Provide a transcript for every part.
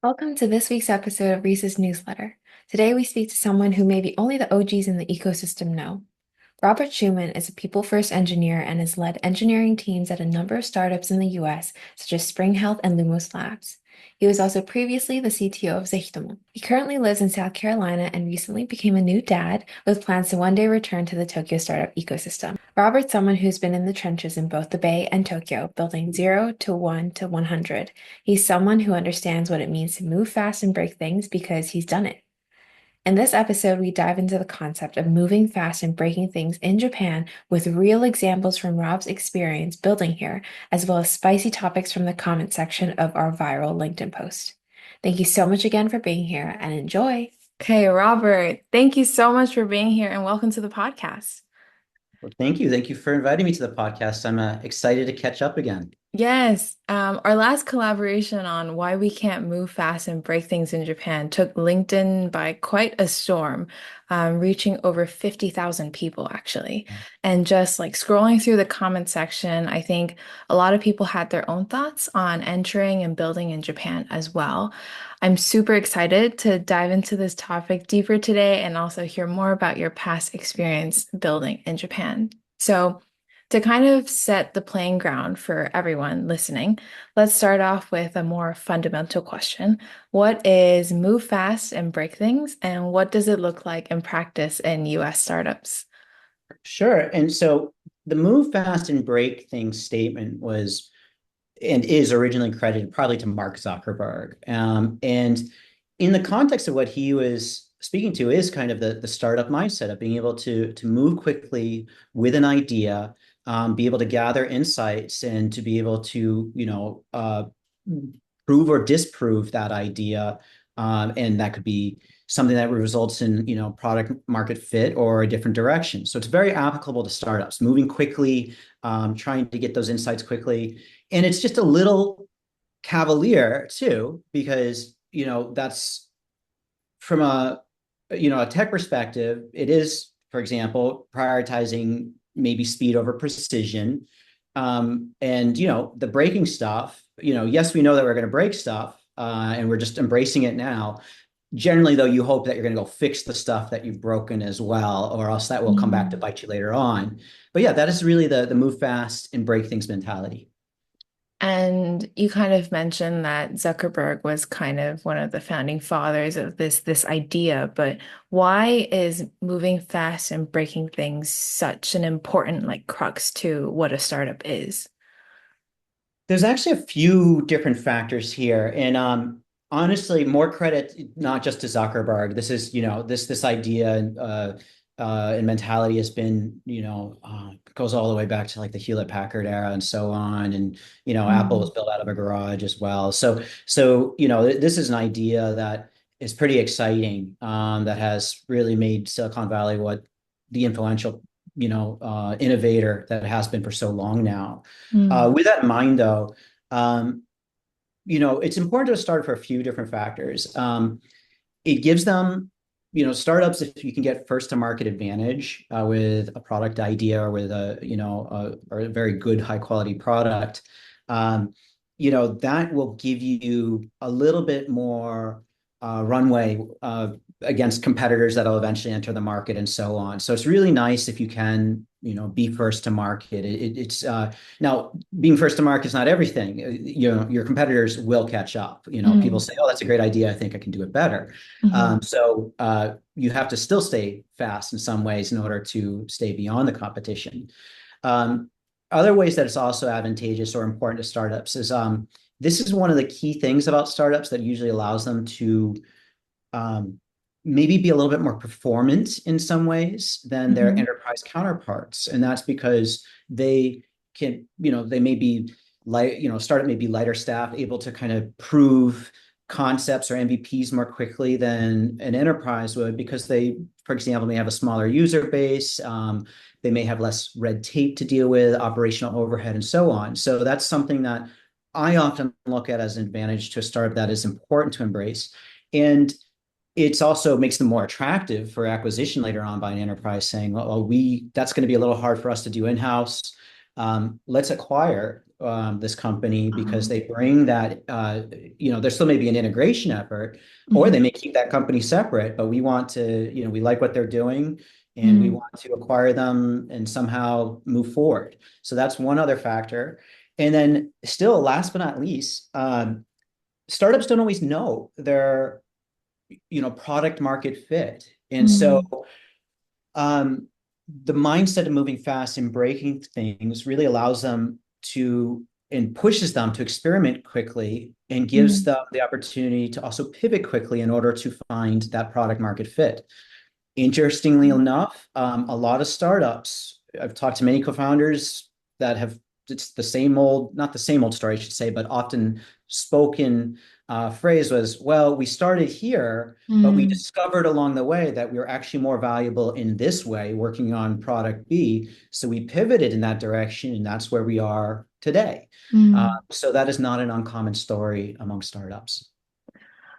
Welcome to this week's episode of Reese's Newsletter. Today we speak to someone who maybe only the OGs in the ecosystem know. Robert Schuman is a people-first engineer and has led engineering teams at a number of startups in the US, such as Spring Health and Lumos Labs. He was also previously the CTO of Zehitomo. He currently lives in South Carolina and recently became a new dad with plans to one day return to the Tokyo startup ecosystem. Robert's someone who's been in the trenches in both the Bay and Tokyo, building 0 to 1 to 100. He's someone who understands what it means to move fast and break things because he's done it. In this episode, we dive into the concept of moving fast and breaking things in Japan with real examples from Rob's experience building here, as well as spicy topics from the comment section of our viral LinkedIn post. Thank you so much again for being here and enjoy. Okay, Robert, thank you so much for being here and welcome to the podcast. Well, thank you. Thank you for inviting me to the podcast. I'm excited to catch up again. Yes, our last collaboration on why we can't move fast and break things in Japan took LinkedIn by quite a storm, reaching over 50,000 people actually. And just like scrolling through the comment section, I think a lot of people had their own thoughts on entering and building in Japan as well. I'm super excited to dive into this topic deeper today and also hear more about your past experience building in Japan. So, to kind of set the playing ground for everyone listening, let's start off with a more fundamental question. What is move fast and break things, and what does it look like in practice in US startups? Sure. And so the move fast and break things statement was and is originally credited probably to Mark Zuckerberg. And in the context of what he was speaking to is kind of the startup mindset of being able to move quickly with an idea, be able to gather insights and to be able to, prove or disprove that idea. And that could be something that results in, product market fit or a different direction. So it's very applicable to startups, moving quickly, trying to get those insights quickly. And it's just a little cavalier too, because, that's from a tech perspective, it is, for example, prioritizing maybe speed over precision. And the breaking stuff, yes, we know that we're going to break stuff, and we're just embracing it now. Generally, though, you hope that you're going to go fix the stuff that you've broken as well, or else that will come back to Mm. bite you later on. But yeah, that is really the move fast and break things mentality. And you kind of mentioned that Zuckerberg was kind of one of the founding fathers of this idea, but why is moving fast and breaking things such an important like crux to what a startup is? There's actually a few different factors here, and honestly, more credit not just to Zuckerberg. This is, this idea and mentality has been, goes all the way back to like the Hewlett Packard era and so on, and Apple was Mm. built out of a garage as well. So this is an idea that is pretty exciting, that has really made Silicon Valley what the influential, innovator that it has been for so long now. Mm. With that in mind, though, um, it's important to start for a few different factors. It gives them, startups, if you can get first to market advantage with a product idea or with or a very good high quality product, that will give you a little bit more runway against competitors that'll eventually enter the market and so on. So it's really nice if you can, be first to market. It's now being first to market is not everything. Your competitors will catch up. People Mm. say, "Oh, that's a great idea. I think I can do it better." Mhm. So you have to still stay fast in some ways in order to stay beyond the competition. Um, Other ways that it's also advantageous or important to startups is this is one of the key things about startups that usually allows them to um, maybe be a little bit more performant in some ways than their Mhm. enterprise counterparts. And that's because they can, they may be light, startup may be lighter staff, able to kind of prove concepts or MVPs more quickly than an enterprise would because they, for example, may have a smaller user base. They may have less red tape to deal with, operational overhead, and so on. So that's something that I often look at as an advantage to a startup that is important to embrace. And it's also makes them more attractive for acquisition later on by an enterprise saying, "Oh, we that's going to be a little hard for us to do in-house. Let's acquire this company because they bring that, there still may be an integration effort, or Mhm. they may keep that company separate, but we want to, we like what they're doing and we Mm. want to acquire them and somehow move forward. So that's one other factor. And then still, last but not least, startups don't always know their, product market fit. And so Mm. um, the mindset of moving fast and breaking things really allows them to and pushes them to experiment quickly and gives Mm. them the opportunity to also pivot quickly in order to find that product market fit. Interestingly enough, a lot of startups, I've talked to many co-founders that have, it's the same old, not the same old story, I should say, but often spoken phrase was, well, we started here, but we Mm. discovered along the way that we were actually more valuable in this way, working on product B. So we pivoted in that direction, and that's where we are today. Mm. So that is not an uncommon story among startups.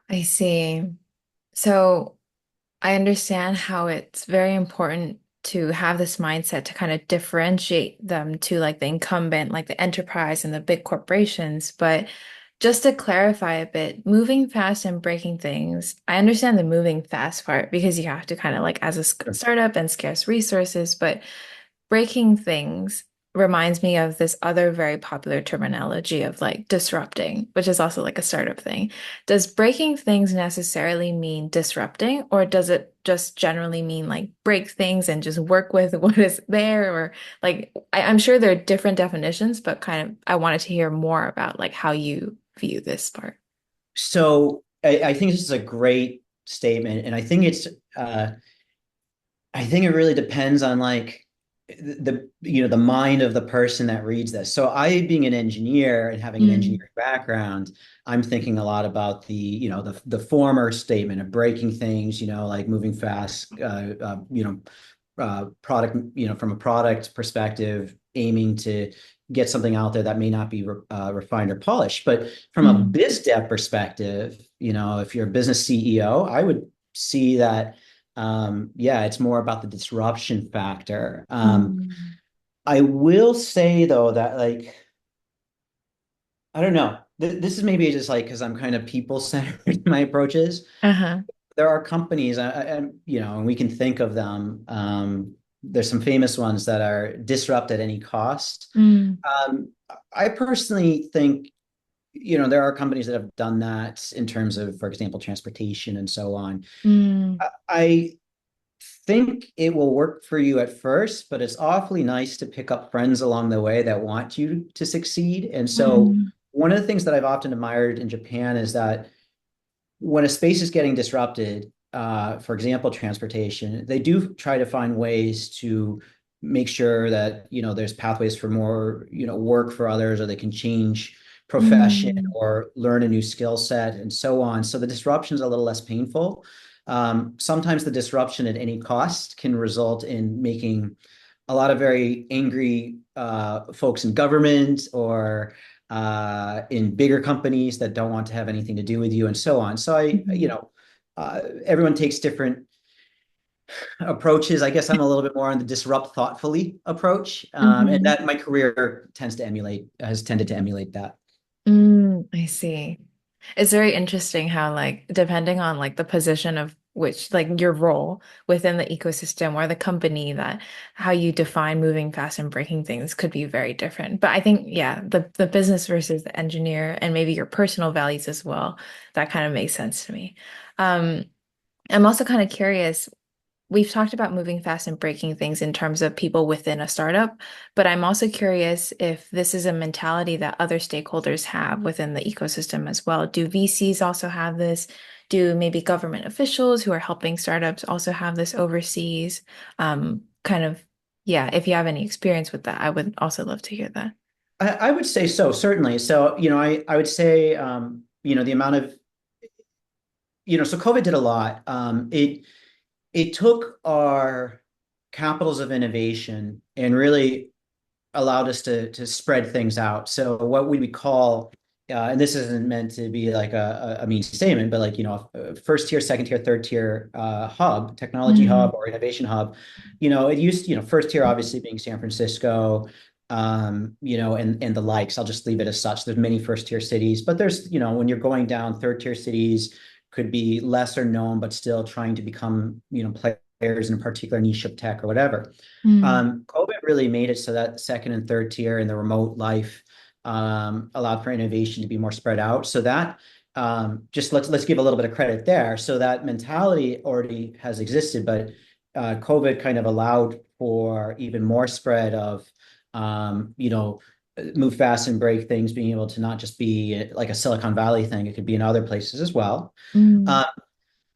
I see. So I understand how it's very important to have this mindset to kind of differentiate them to like the incumbent, like the enterprise and the big corporations. But just to clarify a bit, moving fast and breaking things, I understand the moving fast part because you have to kind of like as a startup and scarce resources, but breaking things reminds me of this other very popular terminology of like disrupting, which is also like a startup thing. Does breaking things necessarily mean disrupting, or does it just generally mean like break things and just work with what is there? Or like, I'm sure there are different definitions, but kind of I wanted to hear more about like how you view this part. So I think this is a great statement, and I think it really depends on like the mind of the person that reads this. So I, being an engineer and having an Mm. engineering background, I'm thinking a lot about the former statement of breaking things, like moving fast, product, from a product perspective, aiming to get something out there that may not be refined or polished. But from a Mm. biz dev perspective, if you're a business CEO, I would see that, yeah, it's more about the disruption factor. Mm. I will say though that like, I don't know. This is maybe just like because I'm kind of people centered in my approaches. Uh-huh. There are companies, and we can think of them. There's some famous ones that are disrupt at any cost. Mm. Um, I personally think, there are companies that have done that in terms of, for example, transportation and so on. Mm. I think it will work for you at first, but it's awfully nice to pick up friends along the way that want you to succeed. And so, Mm. one of the things that I've often admired in Japan is that when a space is getting disrupted, for example, transportation, they do try to find ways to make sure that, there's pathways for more, work for others, or they can change profession Mm. or learn a new skill set and so on. So the disruption is a little less painful. Sometimes the disruption at any cost can result in making a lot of very angry folks in government or in bigger companies that don't want to have anything to do with you and so on. So Mhm. everyone takes different approaches. I guess I'm a little bit more on the disrupt thoughtfully approach. And Mhm. that my career has tended to emulate that. I see. It's very interesting how, like, depending on like the position of which, like your role within the ecosystem or the company, that how you define moving fast and breaking things could be very different. But I think, yeah, the business versus the engineer and maybe your personal values as well, that kind of makes sense to me. Um, I'm also kind of curious. We've talked about moving fast and breaking things in terms of people within a startup, but I'm also curious if this is a mentality that other stakeholders have within the ecosystem as well. Do VCs also have this? Do maybe government officials who are helping startups also have this overseas? Kind of, yeah, if you have any experience with that, I would also love to hear that. I would say so, certainly. So, I would say, the amount of, so COVID did a lot. It took our capitals of innovation and really allowed us to spread things out. So what we would call, and this isn't meant to be like a mean statement, but like, first tier, second tier, third tier hub, technology hub Mm. or innovation hub, it used, first tier obviously being San Francisco, and the likes. I'll just leave it as such. There's many first tier cities, but there's, when you're going down third tier cities, could be lesser known, but still trying to become, players in a particular niche of tech or whatever. Mm, COVID really made it so that second and third tier and the remote life allowed for innovation to be more spread out. So that just let's give a little bit of credit there. So that mentality already has existed, but COVID kind of allowed for even more spread of move fast and break things, being able to not just be like a Silicon Valley thing, it could be in other places as well. mm, Uh,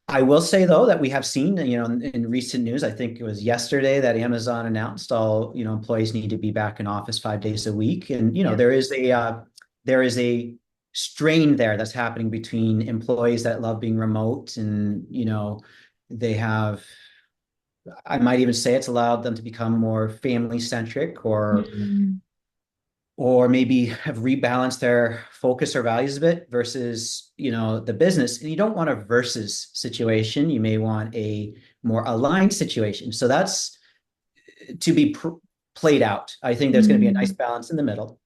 I will say though that we have seen, in recent news, I think it was yesterday that Amazon announced all, employees need to be back in office 5 days a week. And, yeah. there is a strain there that's happening between employees that love being remote and, they have, I might even say it's allowed them to become more family centric Mm, or maybe have rebalanced their focus or values a bit versus the business. And you don't want a versus situation, you may want a more aligned situation. So that's to be played out. I think there's going to be a nice mm. balance in the middle.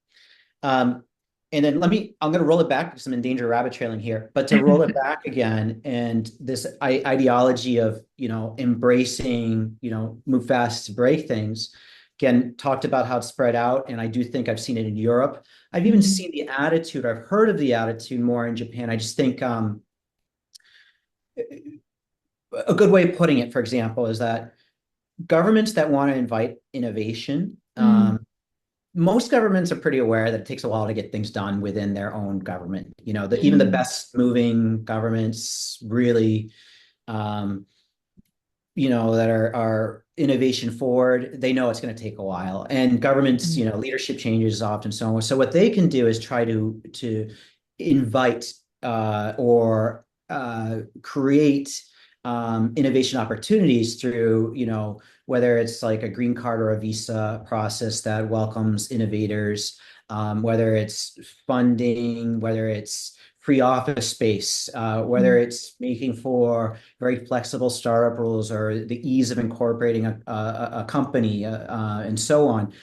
um, and then I'm going to roll it back because I'm in danger of rabbit trailing here, but to roll it back again, and this ideology of, embracing, move fast to break things, again, talked about how it's spread out. And I do think I've seen it in Europe. I've even Mm, seen the attitude, I've heard of the attitude more in Japan. I just think a good way of putting it, for example, is that governments that want to invite innovation, mm, most governments are pretty aware that it takes a while to get things done within their own government. Even the mm, best moving governments really, um, that are innovation forward, they know it's going to take a while. And governments, mm, leadership changes often. So what they can do is try to invite or create innovation opportunities through, whether it's like a green card or a visa process that welcomes innovators, whether it's funding, whether it's free office space, whether mm, it's making for very flexible startup rules or the ease of incorporating a company, and so on.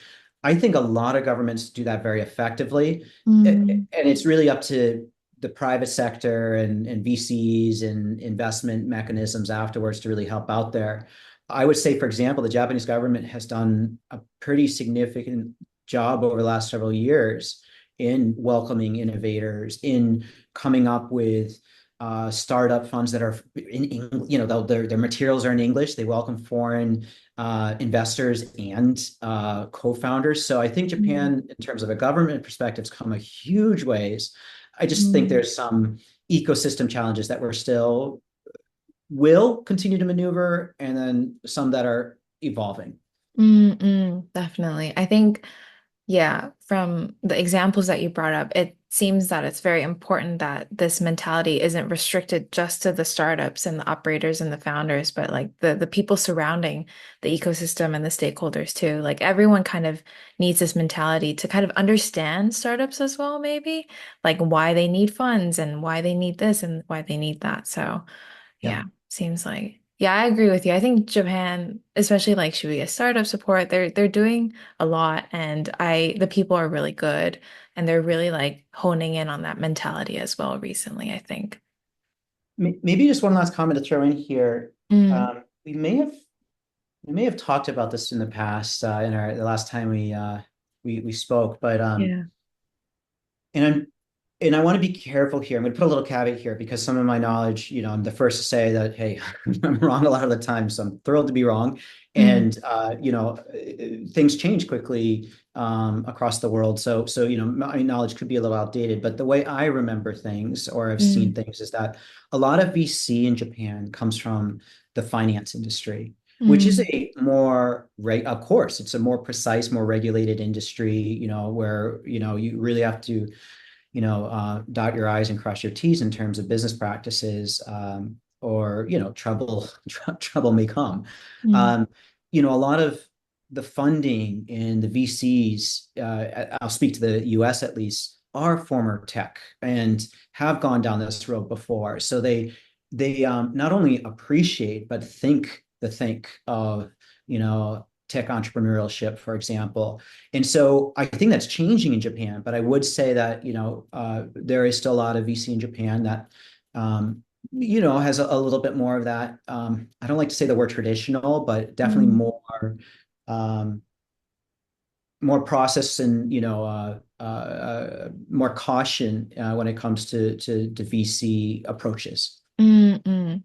I think a lot of governments do that very effectively. mm, And it's really up to the private sector and VCs and investment mechanisms afterwards to really help out there. I would say, for example, the Japanese government has done a pretty significant job over the last several years in welcoming innovators, in coming up with startup funds that are their materials are in English. They welcome foreign investors and co-founders. So I think mm, Japan, in terms of a government perspective, has come a huge ways. I just think mm. there's some ecosystem challenges that we're still will continue to maneuver, and then some that are evolving. Mm, definitely. I think, yeah, from the examples that you brought up, it seems that it's very important that this mentality isn't restricted just to the startups and the operators and the founders, but like the people surrounding the ecosystem and the stakeholders too. Like everyone kind of needs this mentality to kind of understand startups as well, maybe like why they need funds and why they need this and why they need that. So Yeah. yeah, seems like. Yeah, I agree with you. I think Japan, especially like Shibuya startup support, they're doing a lot and the people are really good and they're really like honing in on that mentality as well recently, I think. Maybe just one last comment to throw in here. Mm, We may have talked about this in the past, in the last time we spoke, but yeah. and I'm and I want to be careful here. I'm going to put a little caveat here because some of my knowledge, I'm the first to say that, hey, I'm wrong a lot of the time, so I'm thrilled to be wrong. Mm, And things change quickly across the world. So my knowledge could be a little outdated, but the way I remember things or have seen mm, things is that a lot of VC in Japan comes from the finance industry, which is mm, a more of course, it's a more precise, more regulated industry, where you really have to dot your I's and cross your T's in terms of business practices, or, trouble may come. mm, Um, a lot of the funding in the VCs, I'll speak to the US at least, are former tech and have gone down this road before. So they not only appreciate, but think of, tech entrepreneurship, for example. And so I think that's changing in Japan, but I would say that, there is still a lot of VC in Japan that, has a little bit more of that. I don't like to say the word traditional, but definitely Mm. um, more process and, more caution when it comes to VC approaches. Mm-mm.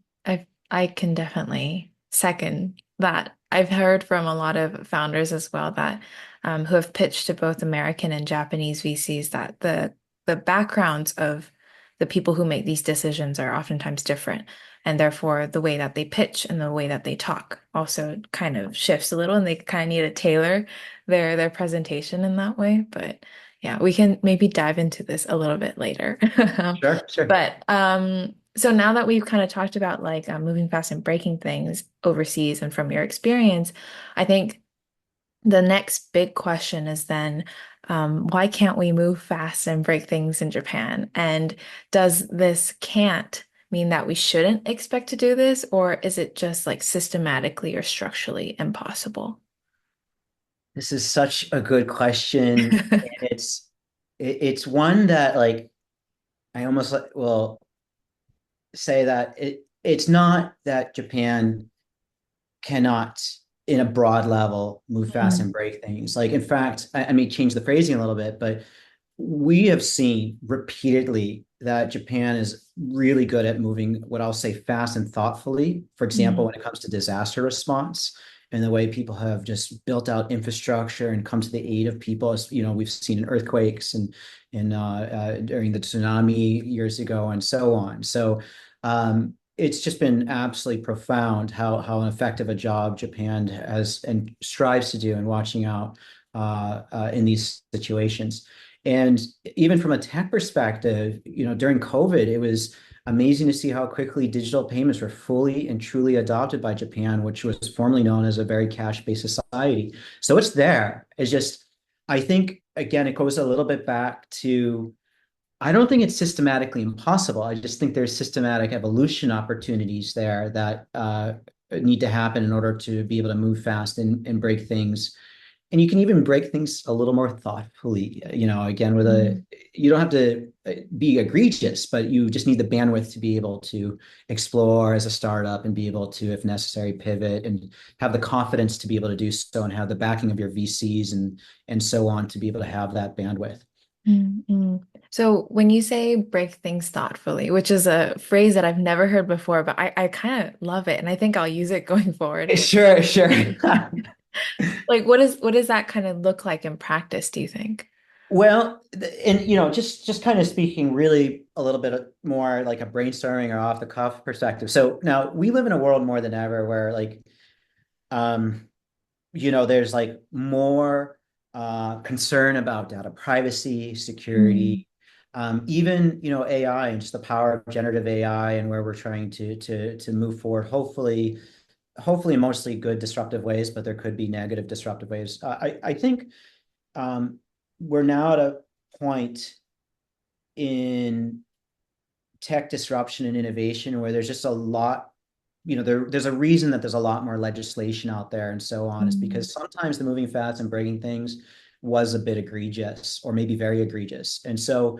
I can definitely second that. I've heard from a lot of founders as well that who have pitched to both American and Japanese VCs that the backgrounds of the people who make these decisions are oftentimes different, and therefore the way that they pitch and the way that they talk also kind of shifts a little, and they kind of need to tailor their presentation in that way. But yeah, we can maybe dive into this a little bit later. Sure, sure. But so now that we've kind of talked about like moving fast and breaking things overseas and from your experience, I think the next big question is then why can't we move fast and break things in Japan? And does this can't mean that we shouldn't expect to do this, or is it just like systematically or structurally impossible? This is such a good question. And it's one that like I almost will say that it's not that Japan cannot, in a broad level, move fast Mm, and break things. Like, in fact, I may change the phrasing a little bit, but we have seen repeatedly that Japan is really good at moving what I'll say fast and thoughtfully. For example, mm, when it comes to disaster response and the way people have just built out infrastructure and come to the aid of people, as we've seen in earthquakes and during the tsunami years ago and so on. So it's just been absolutely profound how effective a job Japan has and strives to do in watching out in these situations. And even from a tech perspective, during COVID, it was amazing to see how quickly digital payments were fully and truly adopted by Japan, which was formerly known as a very cash-based society. So it's there. It's just, I think, again, it goes a little bit back to, I don't think it's systematically impossible. I just think there's systematic evolution opportunities there that need to happen in order to be able to move fast and break things, and you can even break things a little more thoughtfully, again, mm, you don't have to be egregious, but you just need the bandwidth to be able to explore as a startup and be able to, if necessary, pivot and have the confidence to be able to do so and have the backing of your VCs and so on to be able to have that bandwidth. mm, mm. So when you say break things thoughtfully, which is a phrase that I've never heard before, but I kind of love it and I think I'll use it going forward. Sure, sure. Like what does that kind of look like in practice, do you think? Well, and just kind of speaking really a little bit more like a brainstorming or off the cuff perspective. So now we live in a world more than ever where like um there's like more concern about data privacy, Mm, security, even AI and just the power of generative AI and where we're trying to move forward. Hopefully, mostly good disruptive ways, but there could be negative disruptive ways. I think um, we're now at a point in tech disruption and innovation where there's just a lot, there's a reason that there's a lot more legislation out there and so on. It's mm, because sometimes the moving fast and breaking things was a bit egregious or maybe very egregious. And so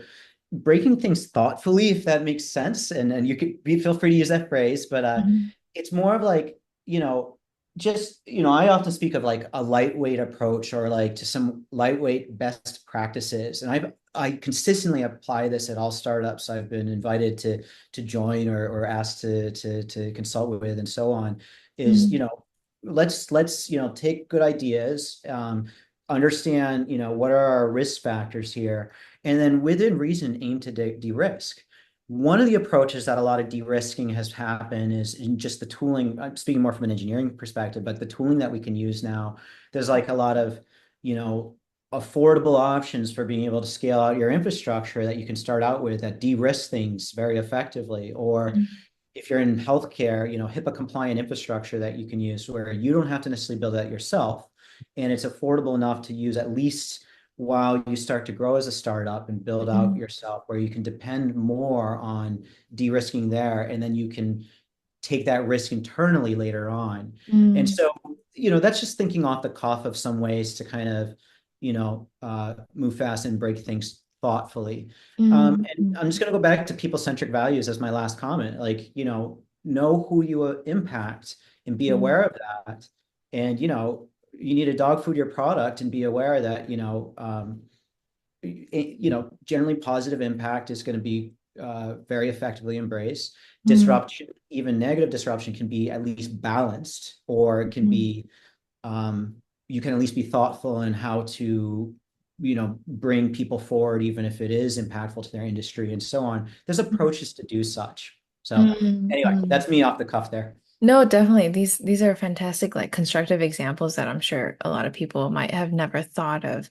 breaking things thoughtfully, if that makes sense, and you could feel free to use that phrase, but mhm, it's more of like, just, I often speak of like a lightweight approach or like to some lightweight best practices. And I consistently apply this at all startups I've been invited to join or asked to consult with and so on, is, mm, let's take good ideas, understand, what are our risk factors here, and then within reason aim to de-risk. One of the approaches that a lot of de-risking has happened is in just the tooling. I'm speaking more from an engineering perspective, but the tooling that we can use now, there's like a lot of, you know, affordable options for being able to scale out your infrastructure that you can start out with that de-risk things very effectively. Or mm, if you're in healthcare, HIPAA compliant infrastructure that you can use where you don't have to necessarily build that yourself. And it's affordable enough to use at least while you start to grow as a startup and build out mm, yourself, where you can depend more on de-risking there. And then you can take that risk internally later on. And mm, so that's just thinking off the cuff of some ways to kind of, move fast and break things thoughtfully. And Mm, I'm just going to go back to people-centric values as my last comment. Like, know who you impact and be mm, aware of that. And, you need to dog food your product and be aware that, generally positive impact is going to be very effectively embraced. mm, Disruption, even negative disruption, can be at least balanced, or it can mm, be, um, you can at least be thoughtful in how to, bring people forward, even if it is impactful to their industry and so on. There's approaches to do such. So mm, anyway, mm. that's me off the cuff there. No, definitely. These are fantastic, like constructive examples that I'm sure a lot of people might have never thought of.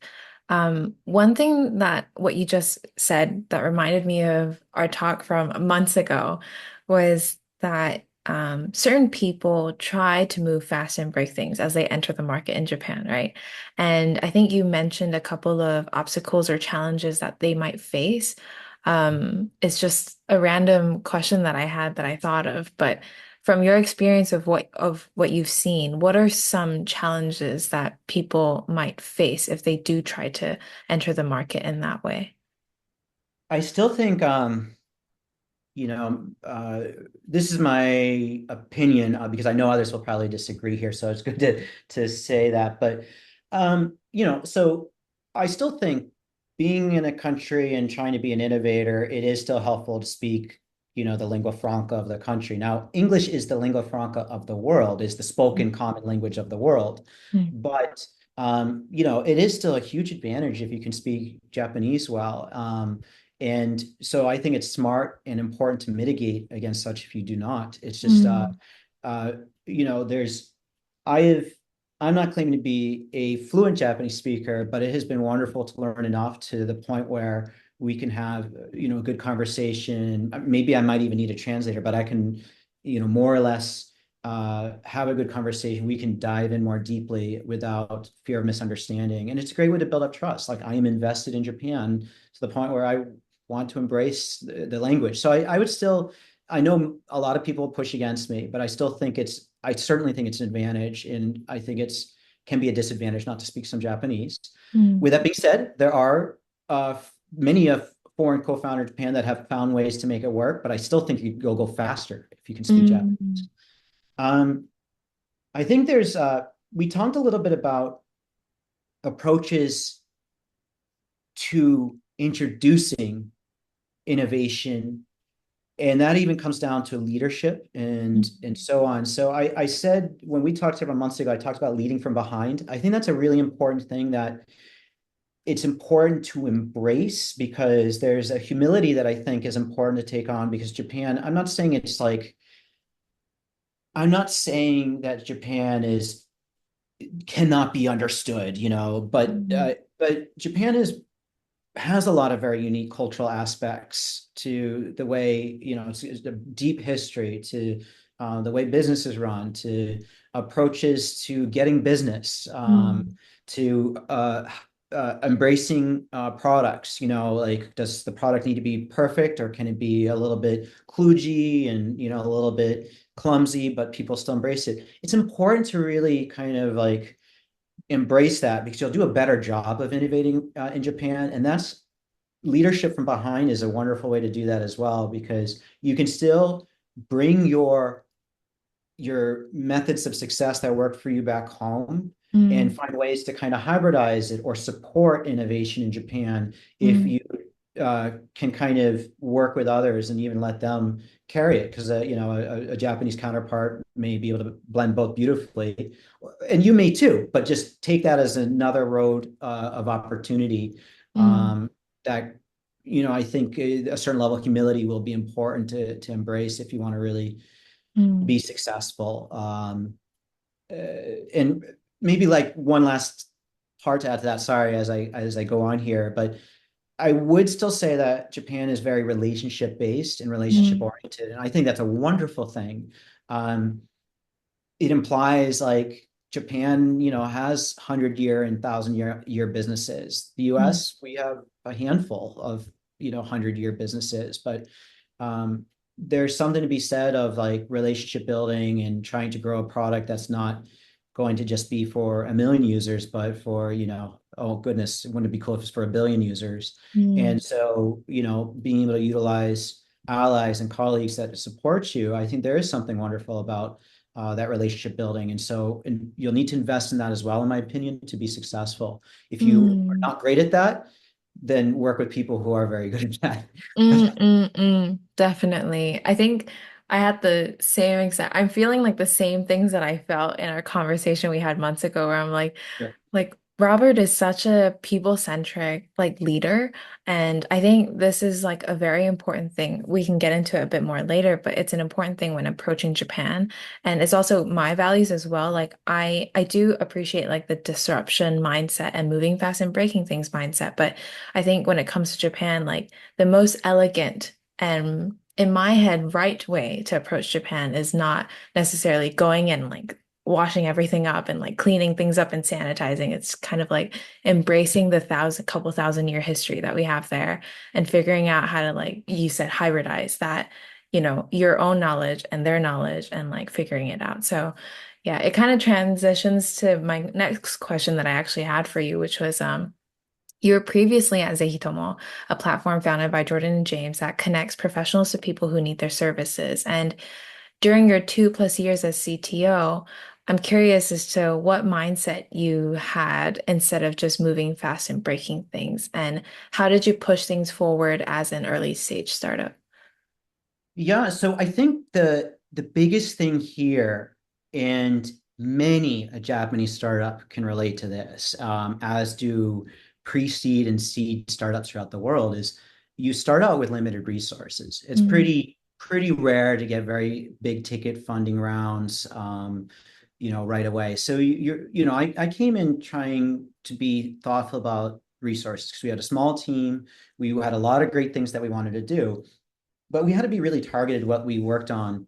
One thing that what you just said that reminded me of our talk from months ago was that certain people try to move fast and break things as they enter the market in Japan, right? And I think you mentioned a couple of obstacles or challenges that they might face. It's just a random question that I had that I thought of, but from your experience of what you've seen, what are some challenges that people might face if they do try to enter the market in that way? I still think, you know, uh, this is my opinion, because I know others will probably disagree here, so it's good to say that. But so I still think being in a country and trying to be an innovator, it is still helpful to speak, the lingua franca of the country. Now, English is the lingua franca of the world, is the spoken common language of the world. Mm, But it is still a huge advantage if you can speak Japanese well. And so I think it's smart and important to mitigate against such if you do not. It's just, mm, uh, there's, I have, I'm not claiming to be a fluent Japanese speaker, but it has been wonderful to learn enough to the point where we can have, a good conversation. Maybe I might even need a translator, but I can, more or less have a good conversation. We can dive in more deeply without fear of misunderstanding. And it's a great way to build up trust. Like I am invested in Japan to the point where I want to embrace the language. So I would still, I know a lot of people push against me, but I certainly think it's an advantage. And I think can be a disadvantage not to speak some Japanese. mm, With that being said, there are many of foreign co-founder Japan that have found ways to make it work, but I still think you'll go faster if you can speak Japanese. mm, Um, I think we talked a little bit about approaches to introducing innovation, and that even comes down to leadership and so on. So I said when we talked several months ago, I talked about leading from behind. I think that's a really important thing that it's important to embrace, because there's a humility that I think is important to take on, because Japan, I'm not saying that Japan is cannot be understood, mm, but Japan has a lot of very unique cultural aspects to the way, it's a deep history to the way business is run, to approaches to getting business, mm, to embracing products. Like, does the product need to be perfect, or can it be a little bit kludgy and, a little bit clumsy, but people still embrace it? It's important to really kind of like embrace that, because you'll do a better job of innovating in Japan. And that's leadership from behind is a wonderful way to do that as well, because you can still bring your methods of success that work for you back home and mm, find ways to kind of hybridize it or support innovation in Japan if mm, you can kind of work with others and even let them carry it, because a Japanese counterpart may be able to blend both beautifully, and you may too, but just take that as another road of opportunity, mm, that I think a certain level of humility will be important to embrace if you want to really mm, be successful. And maybe like one last part to add to that. Sorry, as I go on here, but I would still say that Japan is very relationship based and relationship mm, oriented, and I think that's a wonderful thing. Um, it implies like Japan, has 100-year and 1,000-year businesses. The mm, US, we have a handful of 100-year businesses, but um, there's something to be said of like relationship building and trying to grow a product that's not going to just be for 1 million users, but for, oh goodness, wouldn't it be cool if it's for 1 billion users? Mm, And so, being able to utilize allies and colleagues that support you, I think there is something wonderful about that relationship building. And you'll need to invest in that as well, in my opinion, to be successful. If you are mm. not great at that, then work with people who are very good at that. Definitely. I think I had the same exact, I'm feeling like the same things that I felt in our conversation we had months ago, where I'm Sure. like Robert is such a people-centric like leader. And I think this is like a very important thing. We can get into it a bit more later, but it's an important thing when approaching Japan. And it's also my values as well. Like I do appreciate like the disruption mindset and moving fast and breaking things mindset. But I think when it comes to Japan, like the most elegant and in my head, right way to approach Japan is not necessarily going and like washing everything up and like cleaning things up and sanitizing. It's kind of like embracing the couple thousand year history that we have there and figuring out how to, like you said, hybridize that, your own knowledge and their knowledge and like figuring it out. So yeah, it kind of transitions to my next question that I actually had for you, which was, you were previously at Zehitomo, a platform founded by Jordan and James that connects professionals to people who need their services. And during your 2+ years as CTO, I'm curious as to what mindset you had instead of just moving fast and breaking things. And how did you push things forward as an early stage startup? Yeah, so I think the biggest thing here, and many a Japanese startup can relate to this, as do pre-seed and seed startups throughout the world, is you start out with limited resources. It's Mm, pretty rare to get very big ticket funding rounds, right away. So I came in trying to be thoughtful about resources because we had a small team, we had a lot of great things that we wanted to do, but we had to be really targeted what we worked on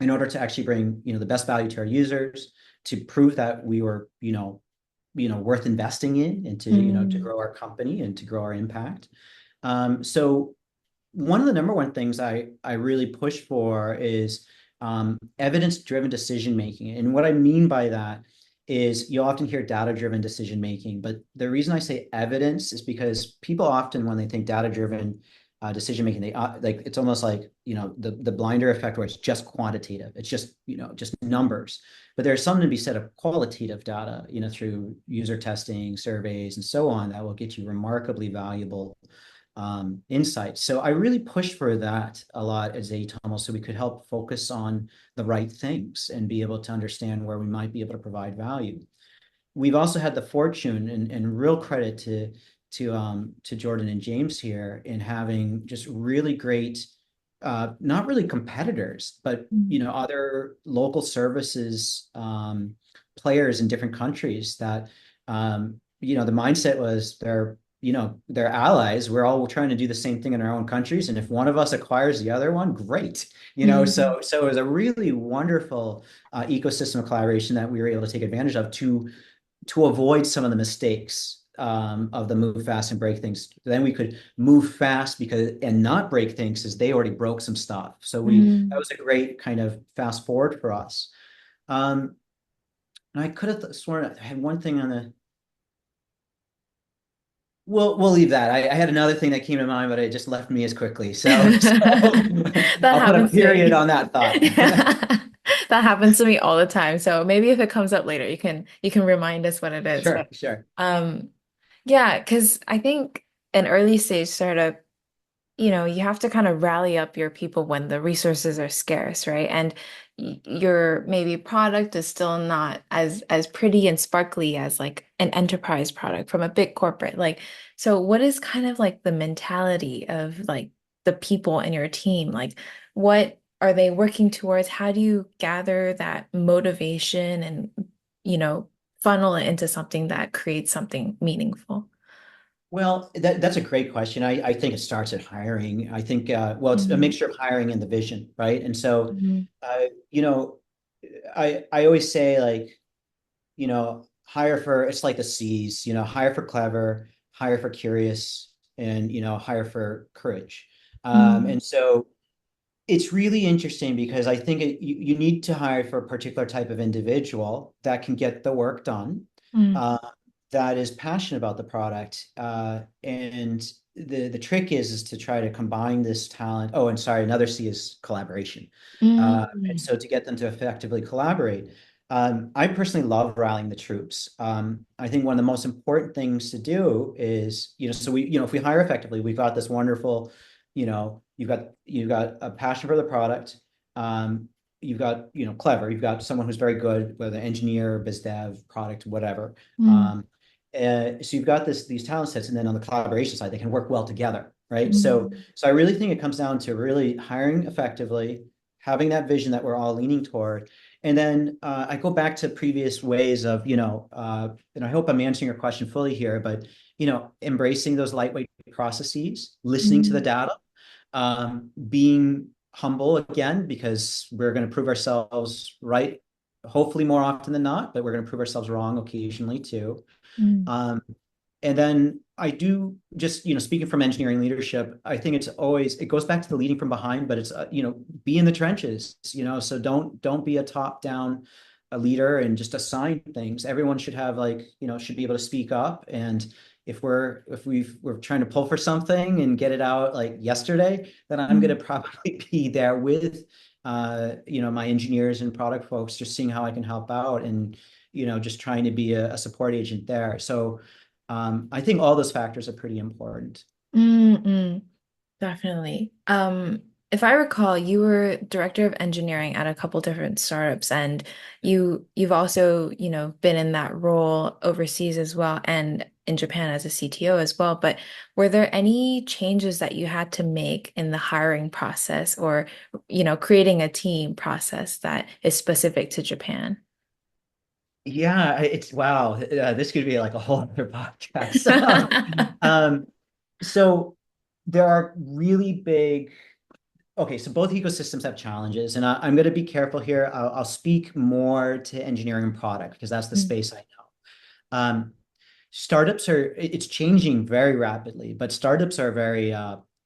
in order to actually bring the best value to our users, to prove that we were worth investing in, and to mm, grow our company and to grow our impact. So one of the number one things I really push for is evidence-driven decision making. And what I mean by that is, you often hear data-driven decision making, but the reason I say evidence is because people often, when they think data-driven decision making, they like, it's almost like the blinder effect, where it's just quantitative, it's just numbers. But there's something to be said of qualitative data, through user testing, surveys, and so on, that will get you remarkably valuable insights. So I really pushed for that a lot as Zehitomo, so we could help focus on the right things and be able to understand where we might be able to provide value. We've also had the fortune, and real credit to Jordan and James here, in having just really great, not really competitors, but mm, other local services players in different countries that the mindset was, they're allies. We're all trying to do the same thing in our own countries, and if one of us acquires the other one, great. mm, So it was a really wonderful ecosystem of collaboration that we were able to take advantage of, to avoid some of the mistakes of the move fast and break things. Then we could move fast and not break things, because they already broke some stuff. So that mm. was a great kind of fast forward for us. Um, and I could have sworn I had one thing on the. We'll leave that. I had another thing that came to mind, but it just left me as quickly. So That I'll put a happens to period me. on that thought. That happens to me all the time. So maybe if it comes up later, you can remind us what it is. Sure, But sure. um yeah, because I think an early stage startup, you have to kind of rally up your people when the resources are scarce, right? And your maybe product is still not as pretty and sparkly as like an enterprise product from a big corporate. Like, so what is kind of like the mentality of like the people in your team? Like, what are they working towards? How do you gather that motivation and, you know, funnel it into something that creates something meaningful? Well, that's a great question. I think it starts at hiring. I think, well, it's a Mhm. mixture of hiring and the vision, right? And so, Mhm. uh, you know, I always say, like, hire for, it's like the C's, hire for clever, hire for curious, and hire for courage. Mhm. And so It's really interesting because I think you need to hire for a particular type of individual that can get the work done, Mm, uh, that is passionate about the product. And the trick is to try to combine this talent. Oh, and sorry, another C is collaboration. And mm, so to get them to effectively collaborate, I personally love rallying the troops. I think one of the most important things to do is, so if we hire effectively, we've got this wonderful, you've got a passion for the product. Um, you've got, clever. You've got someone who's very good, whether engineer, biz dev, product, whatever. mm, Um, so you've got these talent sets, and then on the collaboration side, they can work well together, right? So, mm, so I really think it comes down to really hiring effectively, having that vision that we're all leaning toward, and then I go back to previous ways of, and I hope I'm answering your question fully here, but embracing those lightweight processes, listening to the mm, data, being humble again, because we're going to prove ourselves right, hopefully more often than not, but we're going to prove ourselves wrong occasionally too. mm, Um, and then I do just, speaking from engineering leadership, I think it goes back to the leading from behind, but it's, be in the trenches, so don't be a top down a leader and just assign things. Everyone should have should be able to speak up. And if we're trying to pull for something and get it out like yesterday, then I'm going mm, to probably be there with, my engineers and product folks, just seeing how I can help out and, just trying to be a support agent there. So, I think all those factors are pretty important. mm, mm. Definitely. If I recall, you were director of engineering at a couple different startups, and you've also, been in that role overseas as well, and in Japan as a CTO as well. But were there any changes that you had to make in the hiring process or, creating a team process that is specific to Japan? Yeah, it's wow. This could be like a whole other podcast. Um, so there are really big. Okay, so both ecosystems have challenges, and I'm going to be careful here. I'll speak more to engineering and product because that's the Mm, space I know. Um, Startups it's changing very rapidly, but startups are very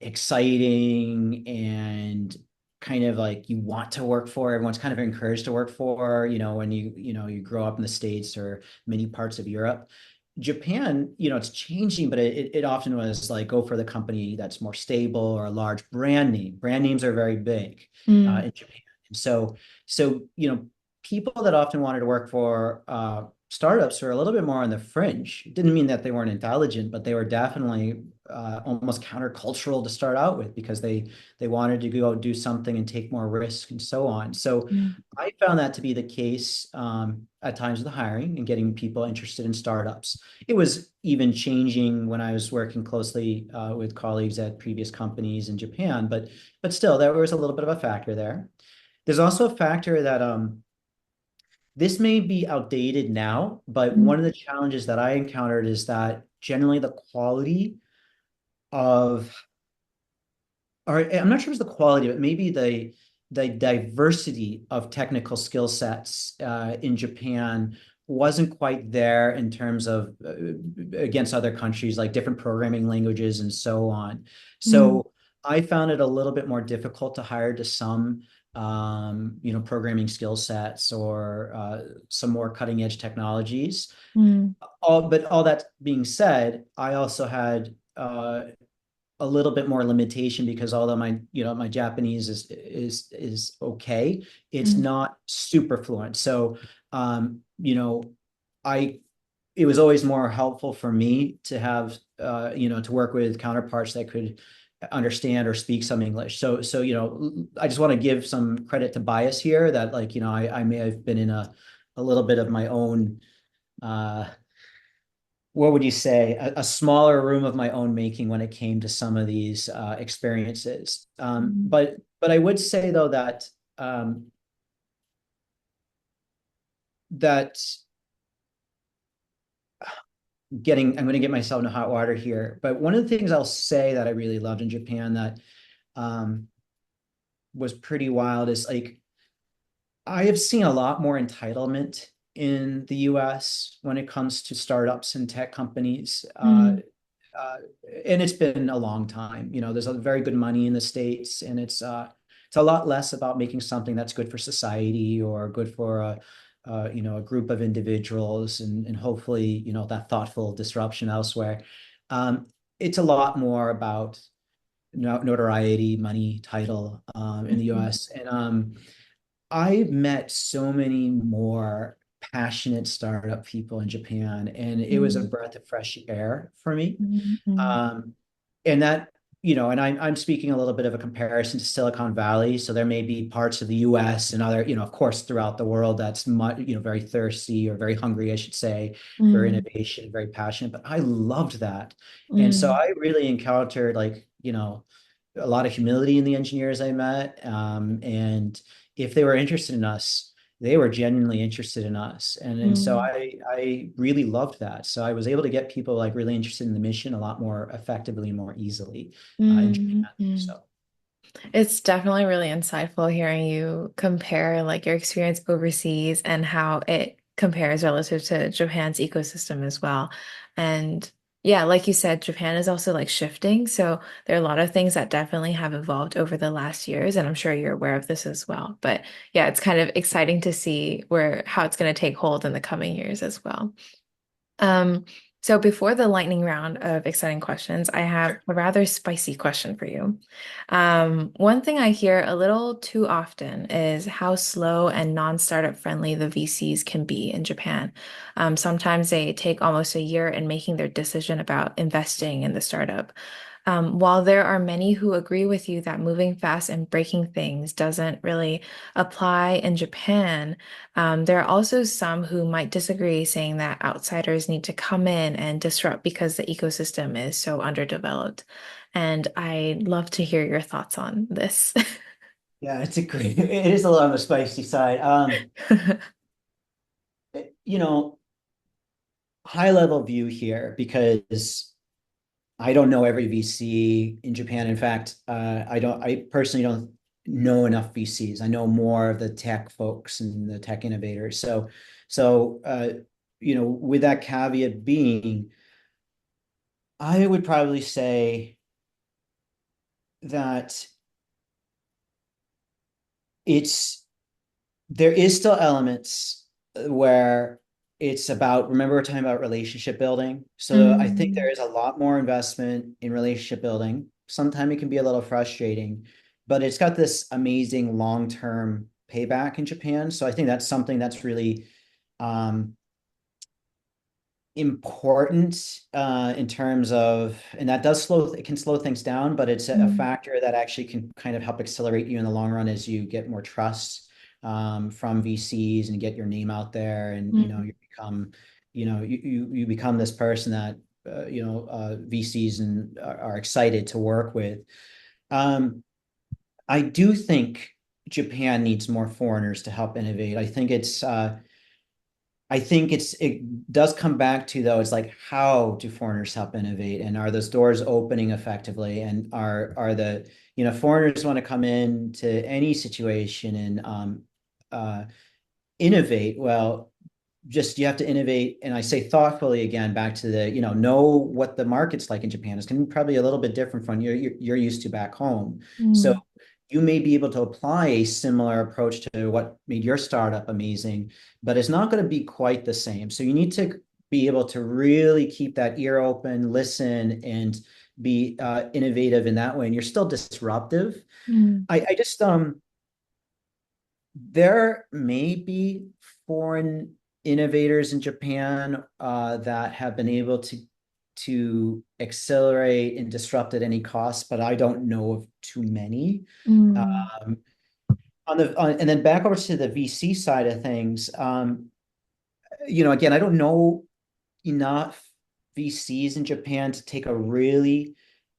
exciting and kind of like you want to work for. Everyone's kind of encouraged to work for, when you grow up in the States or many parts of Europe. Japan, it's changing, but it often was like go for the company that's more stable or a large brand name. Brand names are very big mm, in Japan. And so people that often wanted to work for startups are a little bit more on the fringe. It didn't mean that they weren't intelligent, but they were definitely almost countercultural to start out with because they wanted to go do something and take more risk and so on. So mm, I found that to be the case at times with the hiring and getting people interested in startups. It was even changing when I was working closely with colleagues at previous companies in Japan, but still, there was a little bit of a factor there. There's also a factor that this may be outdated now, but mm, one of the challenges that I encountered is that generally the quality of, or I'm not sure if it's the quality, but maybe the diversity of technical skill sets in Japan wasn't quite there in terms of against other countries, like different programming languages and so on. mm, So I found it a little bit more difficult to hire to some programming skill sets or some more cutting edge technologies. mm, But all that being said, I also had a little bit more limitation because although my Japanese is okay, it's mm, not super fluent. So I it was always more helpful for me to have to work with counterparts that could understand or speak some English. So I just want to give some credit to bias here that I may have been in a little bit of my own uh what would you say, a smaller room of my own making when it came to some of these experiences. mm, But I would say though that I'm going to get myself into hot water here. But one of the things I'll say that I really loved in Japan that um, was pretty wild is like I have seen a lot more entitlement in the US when it comes to startups and tech companies. mm, Uh, and it's been a long time. There's a very good money in the States, and It's a lot less about making something that's good for society or good for a group of individuals and hopefully, that thoughtful disruption elsewhere. Um, it's a lot more about notoriety, money, title in the Mhm. US. And I've met so many more passionate startup people in Japan, and it was a Mm, breath of fresh air for me. mm, mm, Um, and that, and I'm speaking a little bit of a comparison to Silicon Valley. So there may be parts of the US and other, of course, throughout the world that's much, very thirsty or very hungry, I should say, for mm, innovation, very passionate. But I loved that. And so mm, I really encountered like, a lot of humility in the engineers I met. And if they were interested in us, they were genuinely interested in us. And so mm, I really loved that. So I was able to get people like really interested in the mission a lot more effectively and more easily in mm, Japan. mm. So It's definitely really insightful hearing you compare like your experience overseas and how it compares relative to Japan's ecosystem as well. And yeah, like you said, Japan is also like shifting. So there are a lot of things that definitely have evolved over the last years, and I'm sure you're aware of this as well. But yeah, it's kind of exciting to see where how it's going to take hold in the coming years as well. Um, so before the lightning round of exciting questions, I have a rather spicy question for you. One thing I hear a little too often is how slow and non-startup friendly the VCs can be in Japan. Sometimes they take almost a year in making their decision about investing in the startup. While there are many who agree with you that moving fast and breaking things doesn't really apply in Japan, there are also some who might disagree, saying that outsiders need to come in and disrupt because the ecosystem is so underdeveloped. And I'd love to hear your thoughts on this. yeah, it is a little on the spicy side. You know, high level view here because I don't know every VC in Japan. In fact, I personally don't know enough VCs. I know more of the tech folks and the tech innovators. So, with that caveat being, I would probably say that it's there is still elements where it's about, remember, we're talking about relationship building. So I think there Mm, is a lot more investment in relationship building. Sometimes it can be a little frustrating, but it's got this amazing long-term payback in Japan. So I think that's something that's really um, important in terms of, and that does it can slow things down, but it's a mm, factor that actually can kind of help accelerate you in the long run as you get more trust from VCs and get your name out there, and mm, you become this person that VCs and are excited to work with. Um, I do think Japan needs more foreigners to help innovate. It does come back to, though, it's like, how do foreigners help innovate, and are those doors opening effectively, and are the foreigners want to come in to any situation and uh innovate. Well, just you have to innovate, and I say thoughtfully, again, back to the know what the market's like in Japan is going to be probably a little bit different from you're used to back home. So mm, you may be able to apply a similar approach to what made your startup amazing, but it's not going to be quite the same. So you need to be able to really keep that ear open, listen, and be innovative in that way, and you're still disruptive. mm, I just there may be foreign innovators in Japan that have been able to accelerate and disrupt at any cost, but I don't know of too many. mm, Um, and then back over to the VC side of things, again, I don't know enough VCs in Japan to take a really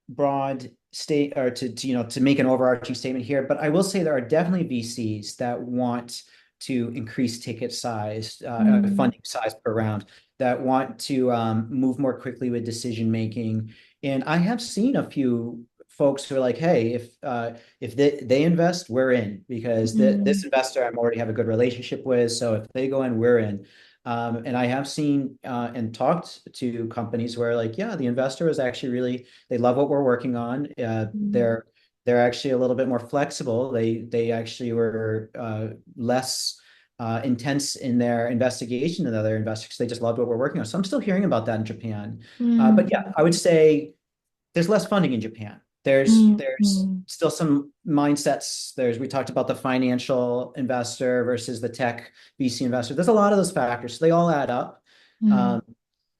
broad state, or to make an overarching statement here, but I will say there are definitely VCs that want to increase ticket size, mm, funding size per round, that want to move more quickly with decision making. And I have seen a few folks who are like, hey, if they invest, we're in, because this mm, investor I'm already have a good relationship with. So if they go in, we're in. And I have seen and talked to companies where, like, yeah, the investor was actually really, they love what we're working on. mm, They're They're actually a little bit more flexible. They actually were less intense in their investigation than other investors. They just loved what we're working on. So I'm still hearing about that in Japan. But yeah, Mm, I would say there's less funding in Japan. There's mm, still some mindsets. We talked about the financial investor versus the tech VC investor. There's a lot of those factors. So they all add up. mm, Um,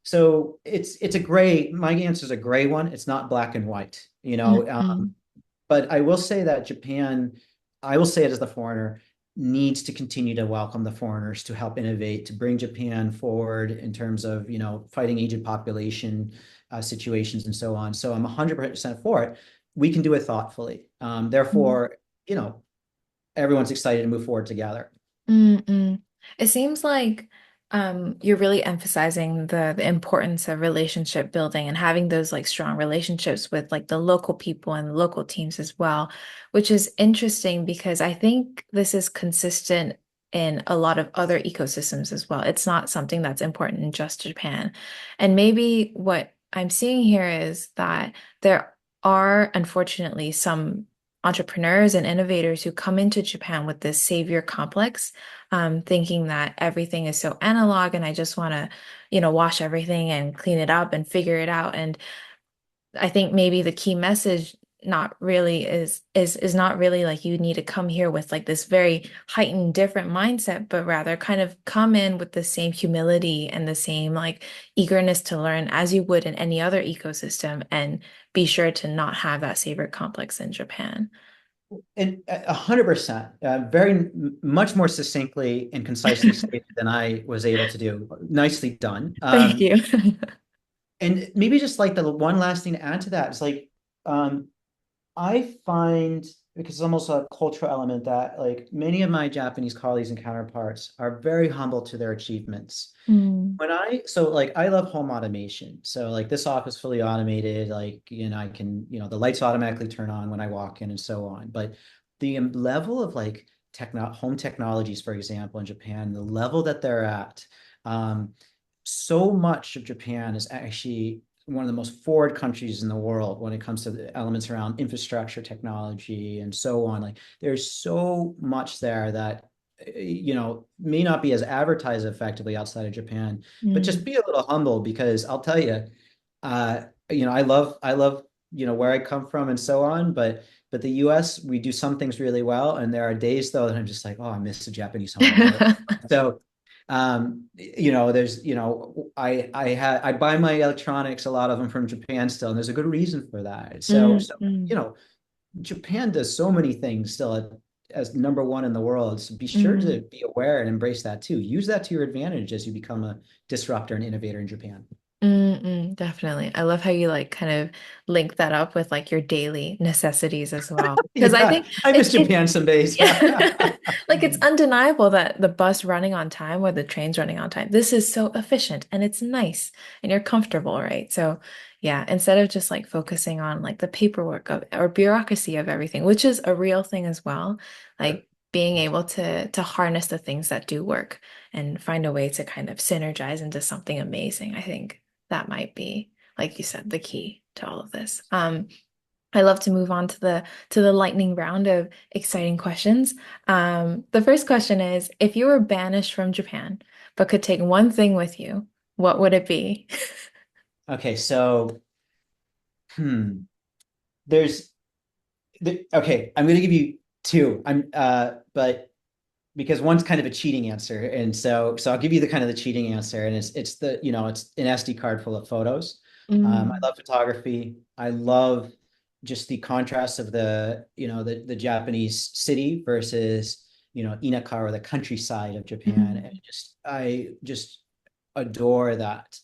so it's a gray. My answer is a gray one. It's not black and white. mm, mm, But I will say that Japan, I will say it as the foreigner, needs to continue to welcome the foreigners to help innovate, to bring Japan forward in terms of, fighting aged population situations and so on. So I'm 100% for it. We can do it thoughtfully. mm. Therefore, you know, everyone's excited to move forward together. Mm-mm. It seems like you're really emphasizing the importance of relationship building and having those like strong relationships with like the local people and the local teams as well, which is interesting because I think this is consistent in a lot of other ecosystems as well. It's not something that's important in just Japan. And maybe what I'm seeing here is that there are unfortunately some entrepreneurs and innovators who come into Japan with this savior complex, thinking that everything is so analog and I just want to, wash everything and clean it up and figure it out. And I think maybe the key message not really is not really like you need to come here with like this very heightened different mindset, but rather kind of come in with the same humility and the same like eagerness to learn as you would in any other ecosystem and be sure to not have that savior complex in Japan. And 100%, very much more succinctly and concisely stated than I was able to do. Nicely done. Thank you. And maybe just like the one last thing to add to that is like, um, I find because it's almost a cultural element that like many of my Japanese colleagues and counterparts are very humble to their achievements. Mm, So like I love home automation. So like this office fully automated, like I can, the lights automatically turn on when I walk in and so on. But the level of like home technologies, for example, in Japan, the level that they're at, um, so much of Japan is actually one of the most forward countries in the world when it comes to the elements around infrastructure technology and so on. Like there's so much there that may not be as advertised effectively outside of Japan, but just mm, be a little humble because I'll tell you, I love, where I come from and so on, but the US, we do some things really well. And there are days though that I'm just like, oh, I miss the Japanese home. So there's I buy my electronics, a lot of them from Japan still, and there's a good reason for that. So mm. Japan does so many things still as number one in the world. So be sure to Mm, be aware and embrace that too. Use that to your advantage as you become a disruptor and innovator in Japan. definitely. I love how you like kind of link that up with like your daily necessities as well. Because I Yeah, think I miss it Japan some days. yeah. Like it's undeniable that the bus running on time or the train's running on time. This is so efficient and it's nice and you're comfortable, right? So yeah, instead of just like focusing on like the paperwork of or bureaucracy of everything, which is a real thing as well, like being able to harness the things that do work and find a way to kind of synergize into something amazing. I think that might be, like you said, the key to all of this. I love to move on to the lightning round of exciting questions. The first question is, if you were banished from Japan but could take one thing with you, what would it be? Okay, so hmm, there's okay, I'm going to give you two. But because one's kind of a cheating answer, and so I'll give you the kind of the cheating answer, and it's it's an SD card full of photos. I Mm, love photography. I love just the contrast of the Japanese city versus Inaka or the countryside of Japan, and mm, I just adore that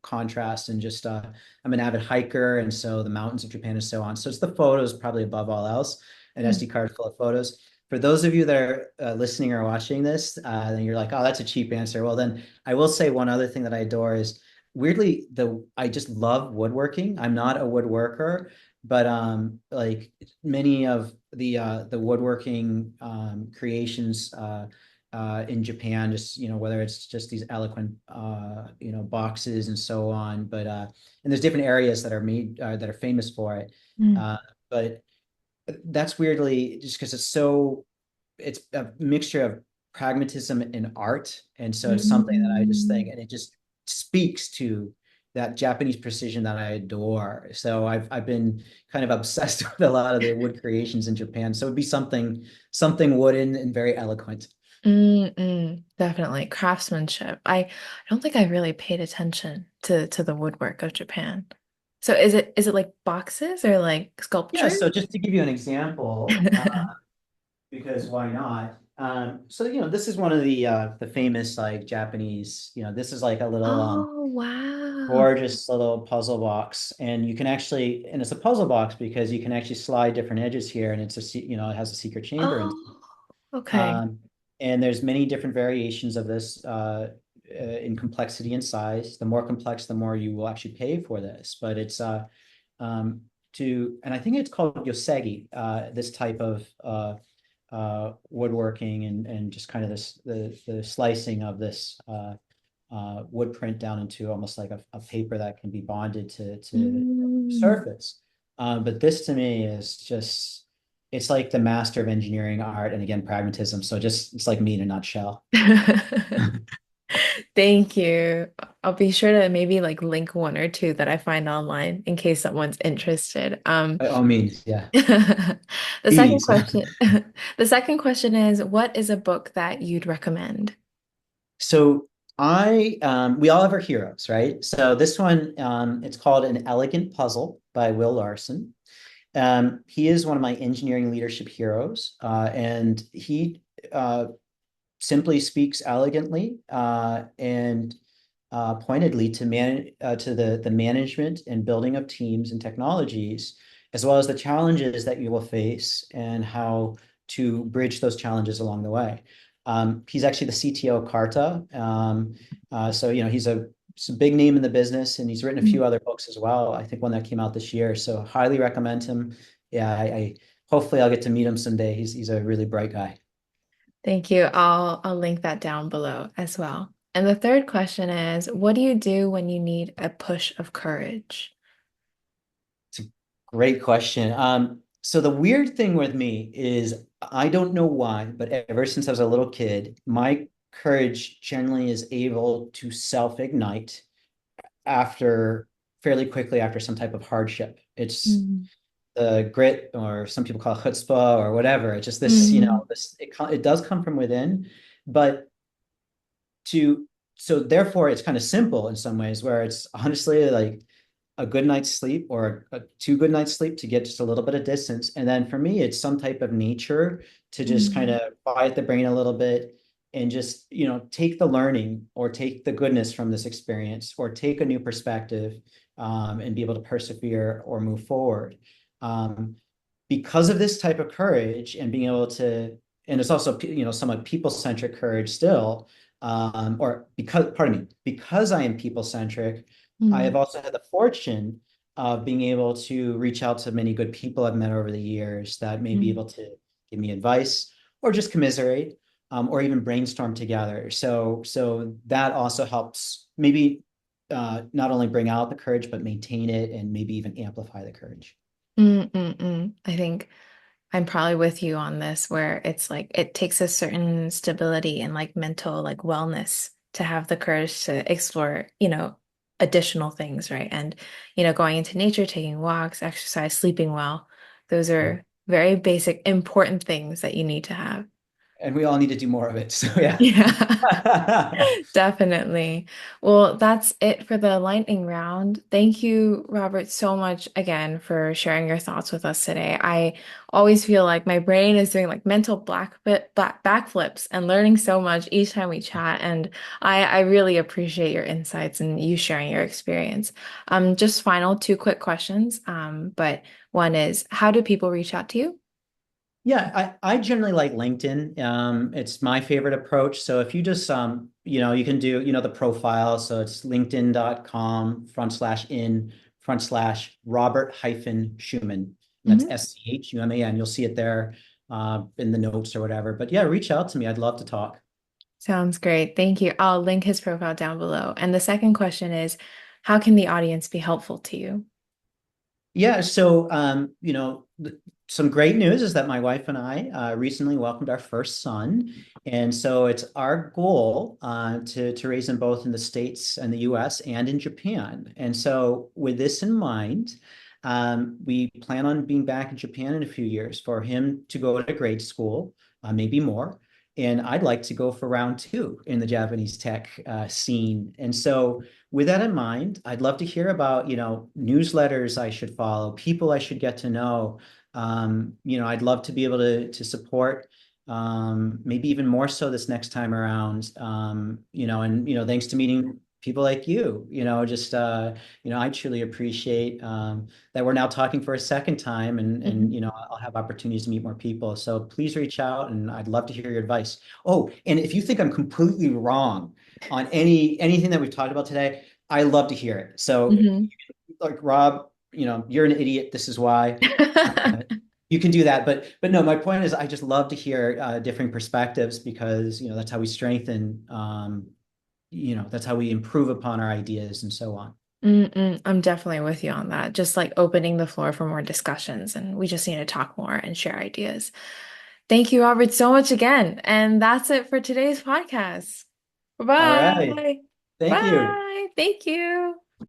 contrast and just I'm an avid hiker, and so the mountains of Japan and so on. So it's the photos probably above all else, an mm. SD card full of photos. For those of you that are listening or watching this, then you're like, oh, that's a cheap answer. Well, then I will say one other thing that I adore is weirdly I just love woodworking. I'm not a woodworker, but like many of the woodworking creations in Japan, just whether it's just these eloquent boxes and so on, but and there's different areas that are made that are famous for it. Mm, But that's weirdly just because it's a mixture of pragmatism and art. And so it's something that I just think, Mm. and it just speaks to that Japanese precision that I adore. So I've been kind of obsessed with a lot of the wood creations in Japan. So it'd be something wooden and very eloquent. Definitely. Craftsmanship. I don't think I really paid attention to the woodwork of Japan. So is it like boxes or like Yeah, sculpture? so just to give you an example, because why not? So this is one of the famous like Japanese, this is like a little Oh, wow. gorgeous little puzzle box, and you can actually, and it's a puzzle box because you can actually slide different edges here, and it has a secret chamber, and Oh, okay. um, and there's many different variations of this in complexity and size. The more complex, the more you will actually pay for this. But it's um, and I think it's called yosegi, this type of woodworking and just kind of the slicing of this wood print down into almost like a paper that can be bonded to Mm. surface. But this to me is just, it's like the master of engineering art and again, pragmatism. So just, it's like me in a nutshell. Thank you. I'll be sure to maybe like link one or two that I find online in case someone's interested. By all means, yeah. The second Please. question, the second question is, what is a book that you'd recommend? So we all have our heroes, right? So this one, it's called An Elegant Puzzle by Will Larson. He is one of my engineering leadership heroes, and he simply speaks elegantly and pointedly to the management and building of teams and technologies, as well as the challenges that you will face and how to bridge those challenges along the way. He's actually the CTO of Carta, so he's a big name in the business, and he's written a few other books as well. I think one that came out this year, so highly recommend him. Yeah, I hopefully I'll get to meet him someday. He's a really bright guy. Thank you. I'll link that down below as well. And the third question is, what do you do when you need a push of courage? It's a great question. So the weird thing with me is I don't know why, but ever since I was a little kid, my courage generally is able to self-ignite after fairly quickly after some type of hardship. It's Mm. the grit, or some people call it chutzpah or whatever. It's just this, Mm. it does come from within, but to so therefore it's kind of simple in some ways where it's honestly like a good night's sleep or two good nights sleep to get just a little bit of distance. And then for me, it's some type of nature to just kind Mm. of quiet the brain a little bit and just, take the learning or take the goodness from this experience or take a new perspective and be able to persevere or move forward. Um, because of this type of courage and being able to, and it's also, somewhat people-centric courage still, or because, pardon me, because I am people-centric, I Mm. have also had the fortune of being able to reach out to many good people I've met over the years that may be Mm. able to give me advice or just commiserate, or even brainstorm together. So that also helps maybe not only bring out the courage, but maintain it and maybe even amplify the courage. I think I'm probably with you on this, where it's like it takes a certain stability and like mental like wellness to have the courage to explore, additional things, right? And, going into nature, taking walks, exercise, sleeping well. Those Yeah. are very basic, important things that you need to have. And we all need to do more of it. So yeah. Yeah. Definitely. Well, that's it for the lightning round. Thank you, Robert, so much again for sharing your thoughts with us today. I always feel like my brain is doing like mental black backflips and learning so much each time we chat. And I really appreciate your insights and you sharing your experience. Just final two quick questions. But one is, how do people reach out to you? Yeah, I generally like LinkedIn. It's my favorite approach. So if you just you can do, the profile. So it's linkedin.com/in/Robert hyphen Schuman. And that's Mhm. Schuman. You'll see it there in the notes or whatever. But yeah, reach out to me. I'd love to talk. Sounds great. Thank you. I'll link his profile down below. And the second question is, how can the audience be helpful to you? Yeah, so some great news is that my wife and I recently welcomed our first son, and so it's our goal to raise them both in the States and the U.S. and in Japan. And so, with this in mind, we plan on being back in Japan in a few years for him to go to grade school, maybe more. And I'd like to go for round two in the Japanese tech scene. And so, with that in mind, I'd love to hear about, newsletters I should follow, people I should get to know. I'd love to be able to support, maybe even more so this next time around. Thanks to meeting people like you, I truly appreciate that we're now talking for a second time, and Mhm. I'll have opportunities to meet more people. So please reach out, and I'd love to hear your advice. Oh, and if you think I'm completely wrong on anything that we've talked about today, I love to hear it. So, Mhm. like Rob, you're an idiot. This is why. You can do that, but no. My point is, I just love to hear different perspectives because that's how we strengthen. That's how we improve upon our ideas and so on. I'm definitely with you on that. Just like opening the floor for more discussions, and we just need to talk more and share ideas. Thank you, Robert, so much again. And that's it for today's podcast. All right. Bye. Thank you. Bye. Thank you.